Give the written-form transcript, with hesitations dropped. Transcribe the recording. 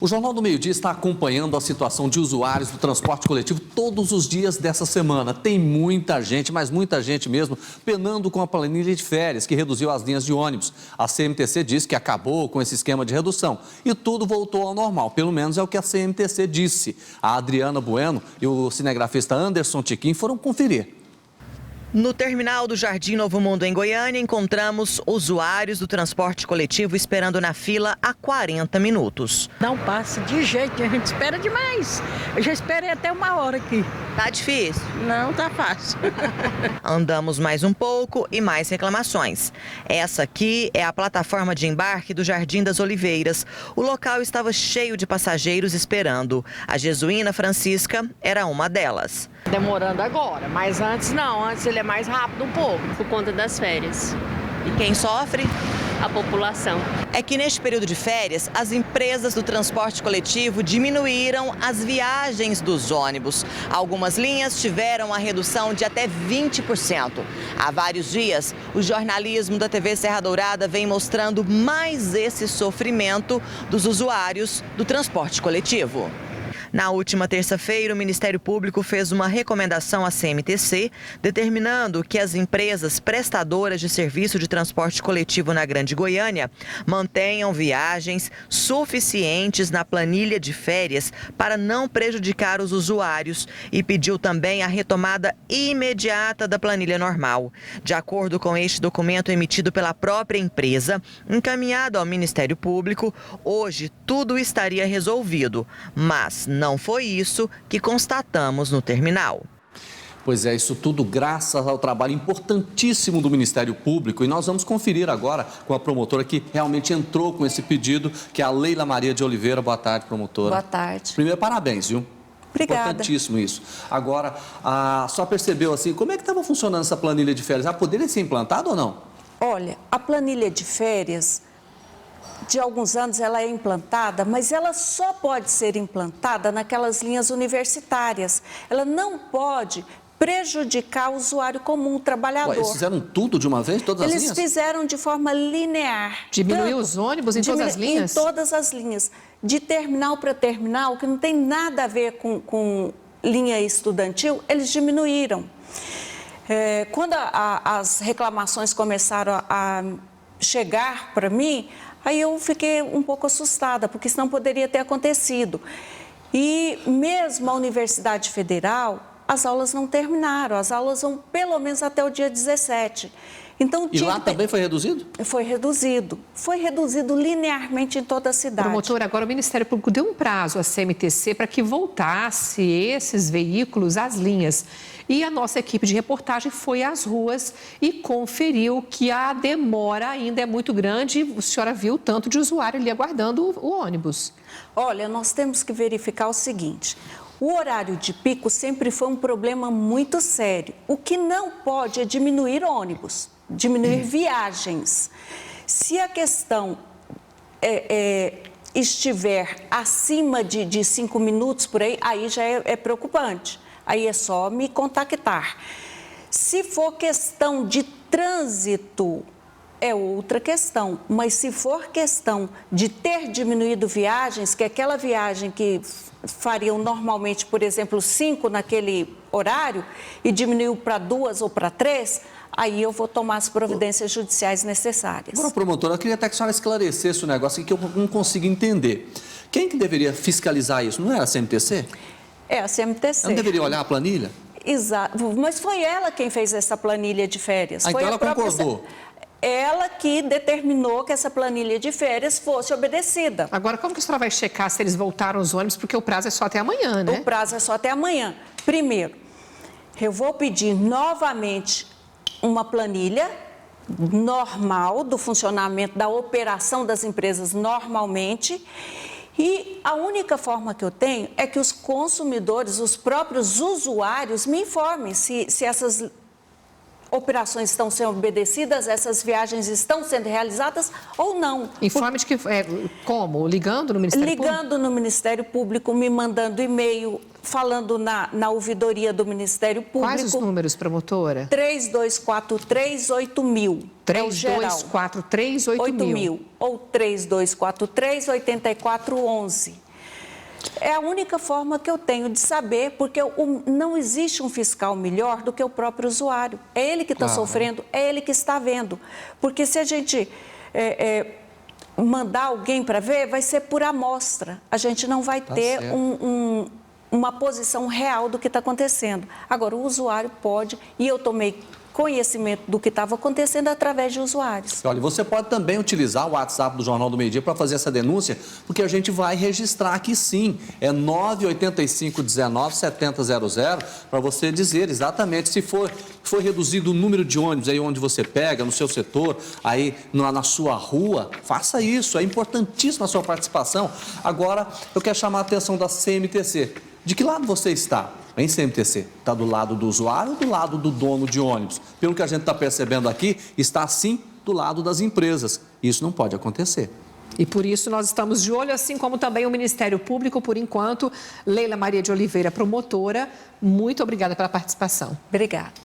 O Jornal do Meio-Dia está acompanhando a situação de usuários do transporte coletivo todos os dias dessa semana. Tem muita gente, mas muita gente mesmo, penando com a planilha de férias, que reduziu as linhas de ônibus. A CMTC diz que acabou com esse esquema de redução e tudo voltou ao normal. Pelo menos é o que a CMTC disse. A Adriana Bueno e o cinegrafista Anderson Tiquim foram conferir. No terminal do Jardim Novo Mundo, em Goiânia, encontramos usuários do transporte coletivo esperando na fila há 40 minutos. Não passa de jeito, a gente espera demais. Eu já esperei até 1 hora aqui. Tá difícil? Não, tá fácil. Andamos mais um pouco e mais reclamações. Essa aqui é a plataforma de embarque do Jardim das Oliveiras. O local estava cheio de passageiros esperando. A Jesuína Francisca era uma delas. Demorando agora, mas antes não, antes ele é mais rápido um pouco. Por conta das férias. E quem sofre? A população. É que neste período de férias, as empresas do transporte coletivo diminuíram as viagens dos ônibus. Algumas linhas tiveram a redução de até 20%. Há vários dias, o jornalismo da TV Serra Dourada vem mostrando mais esse sofrimento dos usuários do transporte coletivo. Na última terça-feira, o Ministério Público fez uma recomendação à CMTC, determinando que as empresas prestadoras de serviço de transporte coletivo na Grande Goiânia mantenham viagens suficientes na planilha de férias para não prejudicar os usuários e pediu também a retomada imediata da planilha normal. De acordo com este documento emitido pela própria empresa, encaminhado ao Ministério Público, hoje tudo estaria resolvido, mas não foi isso que constatamos no terminal. Pois é, isso tudo graças ao trabalho importantíssimo do Ministério Público. E nós vamos conferir agora com a promotora que realmente entrou com esse pedido, que é a Leila Maria de Oliveira. Boa tarde, promotora. Boa tarde. Primeiro, parabéns, viu? Obrigada. Importantíssimo isso. Agora, só percebeu assim, como é que estava funcionando essa planilha de férias? Poderia ser implantada ou não? Olha, a planilha de férias, de alguns anos ela é implantada, mas ela só pode ser implantada naquelas linhas universitárias. Ela não pode prejudicar o usuário comum, o trabalhador. Eles fizeram tudo de uma vez, todas as linhas? Eles fizeram de forma linear. Diminuiu os ônibus em todas as linhas? Em todas as linhas. De terminal para terminal, que não tem nada a ver com linha estudantil, eles diminuíram. Quando as reclamações começaram a chegar para mim, aí eu fiquei um pouco assustada, porque isso não poderia ter acontecido. E mesmo a Universidade Federal, as aulas não terminaram, as aulas vão pelo menos até o dia 17. Então, e lá também foi reduzido? Foi reduzido linearmente em toda a cidade. Promotora, agora o Ministério Público deu um prazo à CMTC para que voltasse esses veículos às linhas. E a nossa equipe de reportagem foi às ruas e conferiu que a demora ainda é muito grande. A senhora viu o tanto de usuário ali aguardando o ônibus. Olha, nós temos que verificar o seguinte: o horário de pico sempre foi um problema muito sério. O que não pode é diminuir ônibus, diminuir viagens. Se a questão estiver acima de 5 minutos por aí já é preocupante. Aí é só me contactar. Se for questão de trânsito, é outra questão. Mas se for questão de ter diminuído viagens, que é aquela viagem que fariam normalmente, por exemplo, 5 naquele horário, e diminuiu para 2 ou para 3, aí eu vou tomar as providências judiciais necessárias. Agora, promotora, eu queria até que a senhora esclarecesse o negócio que eu não consigo entender. Quem que deveria fiscalizar isso? Não era a CMTC? É a CMTC. Ela não deveria olhar a planilha? Exato, mas foi ela quem fez essa planilha de férias. Então ela concordou? Ela que determinou que essa planilha de férias fosse obedecida. Agora, como que a senhora vai checar se eles voltaram os ônibus? Porque o prazo é só até amanhã, né? O prazo é só até amanhã. Primeiro, eu vou pedir novamente uma planilha normal do funcionamento, da operação das empresas normalmente. E a única forma que eu tenho é que os consumidores, os próprios usuários, me informem se essas operações estão sendo obedecidas, essas viagens estão sendo realizadas ou não. Informe de que como? Ligando no Ministério Público? Ligando no Ministério Público, me mandando e-mail, falando na ouvidoria do Ministério Público. Quais os números, promotora? 3243-8000. 3243-8000. Ou 3243-8411. É a única forma que eu tenho de saber, porque não existe um fiscal melhor do que o próprio usuário. É ele que está sofrendo, é ele que está vendo. Porque se a gente mandar alguém para ver, vai ser por amostra. A gente não vai ter uma posição real do que está acontecendo. Agora, o usuário pode, e eu tomei conhecimento do que estava acontecendo através de usuários. Olha, você pode também utilizar o WhatsApp do Jornal do Meio Dia para fazer essa denúncia, porque a gente vai registrar aqui sim. É 985-19-7000 para você dizer exatamente se foi reduzido o número de ônibus aí onde você pega, no seu setor, aí na sua rua. Faça isso, é importantíssima a sua participação. Agora, eu quero chamar a atenção da CMTC. De que lado você está? Em CMTC, está do lado do usuário ou do lado do dono de ônibus? Pelo que a gente está percebendo aqui, está sim do lado das empresas. Isso não pode acontecer. E por isso nós estamos de olho, assim como também o Ministério Público, por enquanto. Leila Maria de Oliveira, promotora, muito obrigada pela participação. Obrigada.